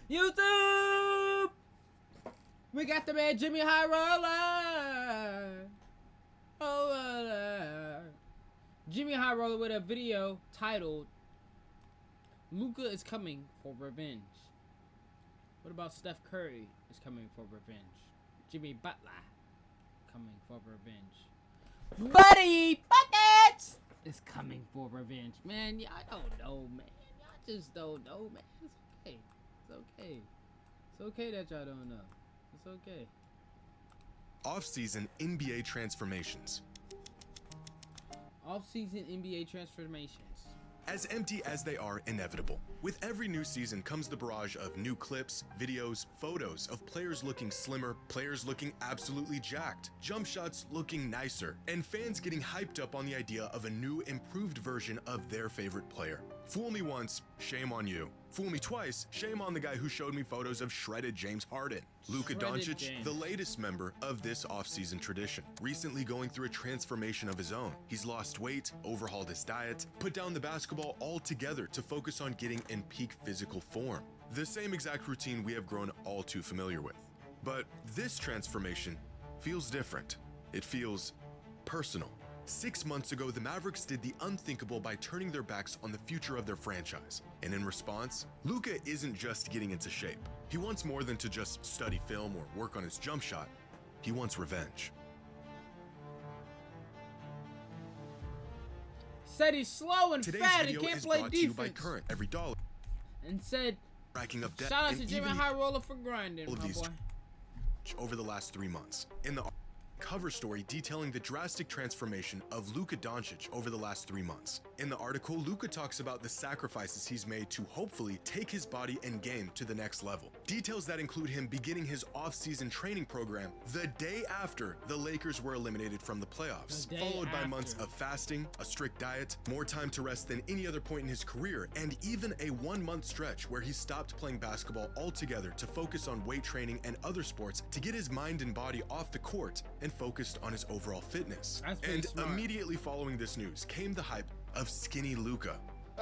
YouTube! We got the man Jimmy High Roller. Jimmy High Roller with a video titled Luka is coming for revenge. What about Steph Curry is coming for revenge? Jimmy Butler coming for revenge. Buddy Buckets is coming for revenge. Man, y'all don't know, man. Y'all just don't know, man. It's okay. It's okay. It's okay that y'all don't know. It's okay. Off-season NBA transformations. Off-season NBA transformations. As empty as they are inevitable. With every new season comes the barrage of new clips, videos, photos of players looking slimmer, players looking absolutely jacked, jump shots looking nicer, and fans getting hyped up on the idea of a new, improved version of their favorite player. Fool me once, shame on you. Fool me twice, shame on the guy who showed me photos of shredded James Harden. Luka Doncic, the latest member of this offseason tradition, recently going through a transformation of his own. He's lost weight, overhauled his diet, put down the basketball altogether to focus on getting in peak physical form. The same exact routine we have grown all too familiar with. But this transformation feels different. It feels personal. 6 months ago, the Mavericks did the unthinkable by turning their backs on the future of their franchise. And in response, Luka isn't just getting into shape. He wants more than to just study film or work on his jump shot. He wants revenge. Said he's slow and Today's fat and video can't is play brought to you by defense. Current. Every dollar And said, racking up debt shout out and to Jimmy even High Roller for grinding, all of my these boy. over the last 3 months. In the cover story detailing the drastic transformation of Luka Doncic over the last 3 months. In the article, Luka talks about the sacrifices he's made to hopefully take his body and game to the next level. Details that include him beginning his off-season training program the day after the Lakers were eliminated from the playoffs, followed by months of fasting, a strict diet, more time to rest than any other point in his career, and even a 1-month stretch where he stopped playing basketball altogether to focus on weight training and other sports to get his mind and body off the court and focused on his overall fitness. And immediately following this news came the hype of Skinny Luka.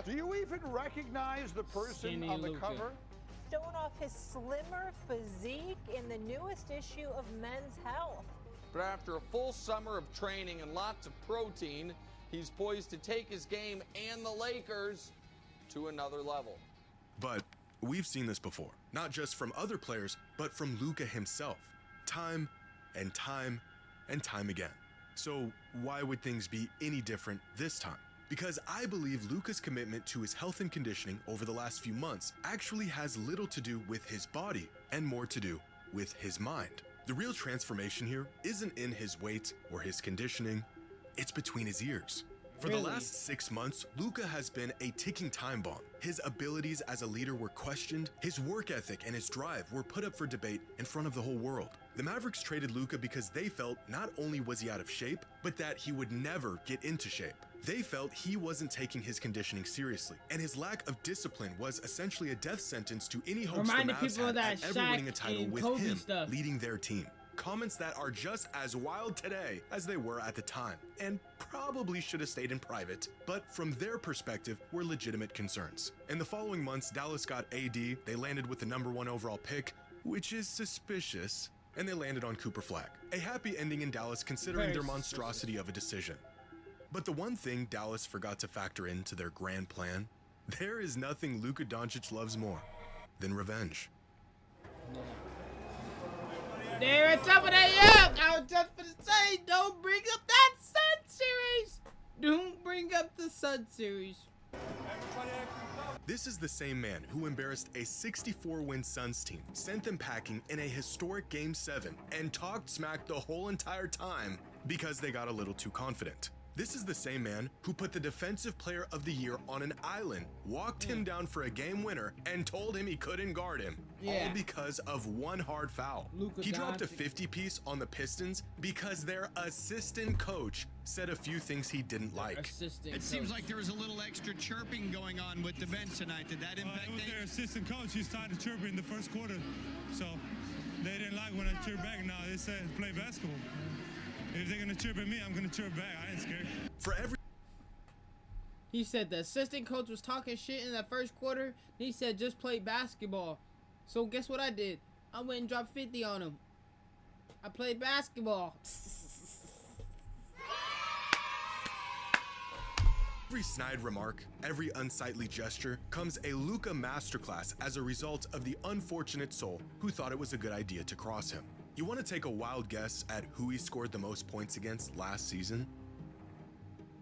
Do you even recognize the person Skinny on the Luka. cover? Showing off his slimmer physique in the newest issue of Men's Health. But after a full summer of training and lots of protein, he's poised to take his game and the Lakers to another level. But we've seen this before, not just from other players, but from Luka himself, time and time and time again. So why would things be any different this time? Because I believe Luka's commitment to his health and conditioning over the last few months actually has little to do with his body and more to do with his mind. The real transformation here isn't in his weight or his conditioning, it's between his ears. For the last 6 months, Luka has been a ticking time bomb. His abilities as a leader were questioned, his work ethic and his drive were put up for debate in front of the whole world. The Mavericks traded Luka because they felt not only was he out of shape, but that he would never get into shape. They felt he wasn't taking his conditioning seriously, and his lack of discipline was essentially a death sentence to any hopes the Mavs had at ever winning a title with him leading their team. Comments that are just as wild today as they were at the time, and probably should have stayed in private, but from their perspective were legitimate concerns. In the following months, Dallas got AD, they landed with the #1 overall pick, which is suspicious, and they landed on Cooper Flag. A happy ending in Dallas considering their monstrosity of a decision. But the one thing Dallas forgot to factor into their grand plan, there is nothing Luka Doncic loves more than revenge. There at top of that, yeah. I was just gonna say, don't bring up that Sun series. Don't bring up the Sun series. This is the same man who embarrassed a 64-win Suns team, sent them packing in a historic Game 7, and talked smack the whole entire time because they got a little too confident. This is the same man who put the Defensive Player of the Year on an island, walked him down for a game winner, and told him he couldn't guard him, all because of one hard foul. He dropped a 50-piece on the Pistons because their assistant coach said a few things he didn't like. It seems like there was a little extra chirping going on with the bench tonight. Did that impact it was their assistant coach. He started chirping in the first quarter. So they didn't like when I chirped back. Now they said play basketball. If they're going to chirp at me, I'm going to chirp back. I ain't scared. He said the assistant coach was talking shit in the first quarter. He said just play basketball. So guess what I did? I went and dropped 50 on him. I played basketball. Every snide remark, every unsightly gesture comes a Luka masterclass as a result of the unfortunate soul who thought it was a good idea to cross him. You want to take a wild guess at who he scored the most points against last season?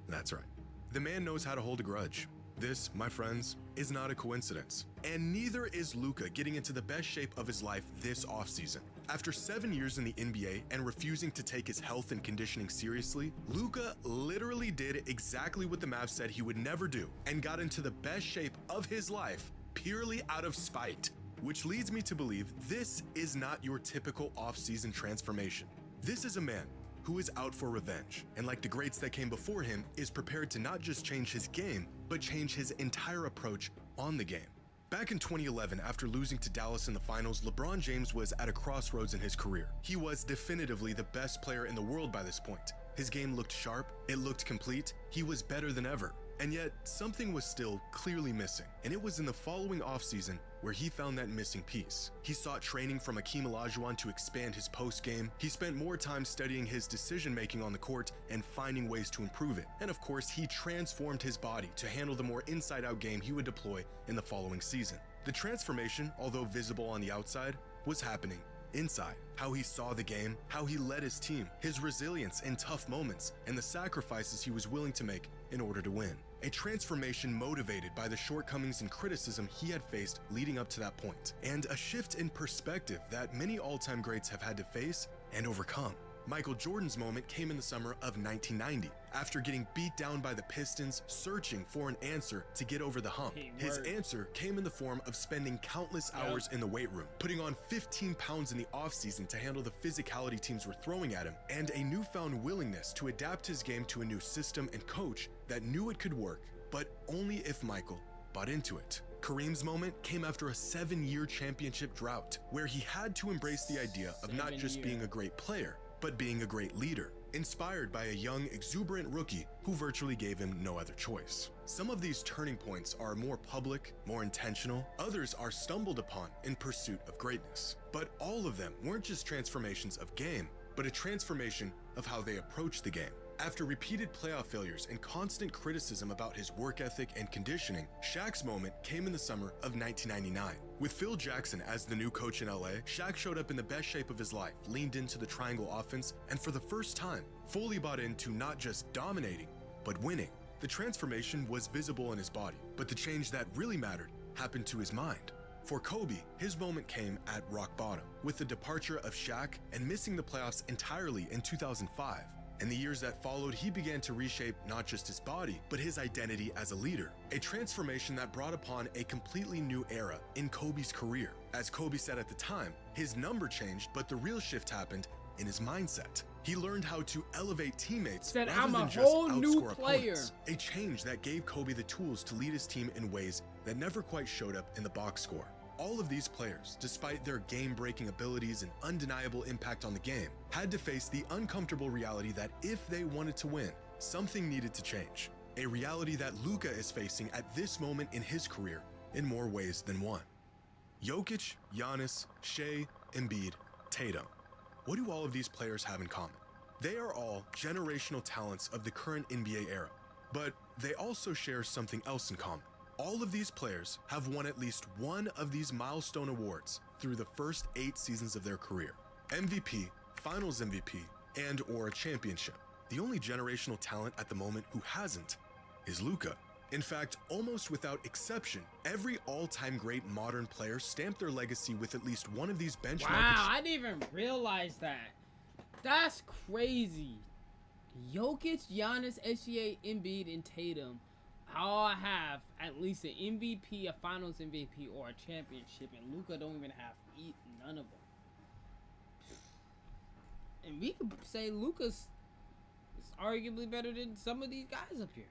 That's right. The man knows how to hold a grudge. This, my friends, is not a coincidence. And neither is Luka getting into the best shape of his life this offseason. After 7 years in the NBA and refusing to take his health and conditioning seriously, Luka literally did exactly what the Mavs said he would never do and got into the best shape of his life purely out of spite. Which leads me to believe this is not your typical offseason transformation. This is a man who is out for revenge, and like the greats that came before him, is prepared to not just change his game, but change his entire approach on the game. Back in 2011, after losing to Dallas in the finals, LeBron James was at a crossroads in his career. He was definitively the best player in the world by this point. His game looked sharp, it looked complete, he was better than ever. And yet, something was still clearly missing, and it was in the following offseason where he found that missing piece. He sought training from Akeem Olajuwon to expand his post-game. He spent more time studying his decision-making on the court and finding ways to improve it. And of course, he transformed his body to handle the more inside-out game he would deploy in the following season. The transformation, although visible on the outside, was happening inside. How he saw the game, how he led his team, his resilience in tough moments, and the sacrifices he was willing to make in order to win. A transformation motivated by the shortcomings and criticism he had faced leading up to that point, and a shift in perspective that many all-time greats have had to face and overcome. Michael Jordan's moment came in the summer of 1990, after getting beat down by the Pistons, searching for an answer to get over the hump. His answer came in the form of spending countless hours in the weight room, putting on 15 pounds in the offseason to handle the physicality teams were throwing at him, and a newfound willingness to adapt his game to a new system and coach that knew it could work, but only if Michael bought into it. Kareem's moment came after a 7-year championship drought, where he had to embrace the idea of not just being a great player, but being a great leader, inspired by a young, exuberant rookie who virtually gave him no other choice. Some of these turning points are more public, more intentional, others are stumbled upon in pursuit of greatness. But all of them weren't just transformations of game, but a transformation of how they approach the game. After repeated playoff failures and constant criticism about his work ethic and conditioning, Shaq's moment came in the summer of 1999. With Phil Jackson as the new coach in LA, Shaq showed up in the best shape of his life, leaned into the triangle offense, and for the first time, fully bought into not just dominating, but winning. The transformation was visible in his body, but the change that really mattered happened to his mind. For Kobe, his moment came at rock bottom, with the departure of Shaq and missing the playoffs entirely in 2005. In the years that followed, he began to reshape not just his body, but his identity as a leader. A transformation that brought upon a completely new era in Kobe's career. As Kobe said at the time, his number changed, but the real shift happened in his mindset. He learned how to elevate teammates rather I'm than a just whole new outscore player. opponents. A change that gave Kobe the tools to lead his team in ways that never quite showed up in the box score. All of these players, despite their game-breaking abilities and undeniable impact on the game, had to face the uncomfortable reality that if they wanted to win, something needed to change. A reality that Luka is facing at this moment in his career in more ways than one. Jokic, Giannis, Shea, Embiid, Tatum. What do all of these players have in common? They are all generational talents of the current NBA era, but they also share something else in common. All of these players have won at least one of these milestone awards through the first 8 seasons of their career. MVP, Finals MVP, and/or a championship. The only generational talent at the moment who hasn't is Luka. In fact, almost without exception, every all-time great modern player stamped their legacy with at least one of these benchmark. Wow, I didn't even realize that. That's crazy. Jokic, Giannis, SGA, Embiid, and Tatum all have at least an MVP, a Finals MVP, or a championship, and Luka don't even have none of them. And we could say Luka's is arguably better than some of these guys up here.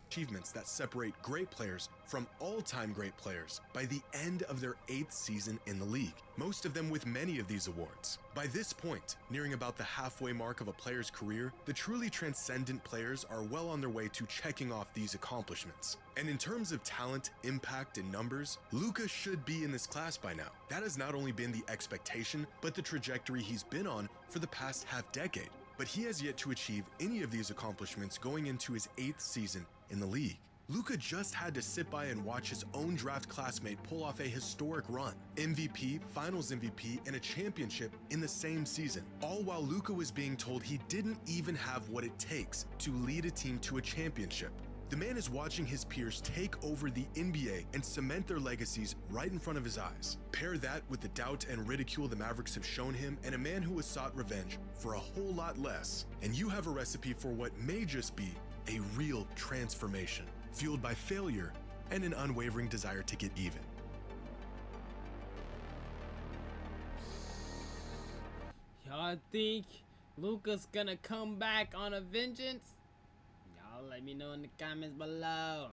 achievements that separate great players from all-time great players by the end of their 8th season in the league, most of them with many of these awards. By this point, nearing about the halfway mark of a player's career, the truly transcendent players are well on their way to checking off these accomplishments. And in terms of talent, impact, and numbers, Luka should be in this class by now. That has not only been the expectation, but the trajectory he's been on for the past half-decade. But he has yet to achieve any of these accomplishments going into his 8th season in the league. Luka just had to sit by and watch his own draft classmate pull off a historic run, MVP, Finals MVP, and a championship in the same season, all while Luka was being told he didn't even have what it takes to lead a team to a championship. The man is watching his peers take over the NBA and cement their legacies right in front of his eyes. Pair that with the doubt and ridicule the Mavericks have shown him and a man who has sought revenge for a whole lot less, and you have a recipe for what may just be a real transformation, fueled by failure and an unwavering desire to get even. Y'all think Luka's gonna come back on a vengeance? Y'all let me know in the comments below.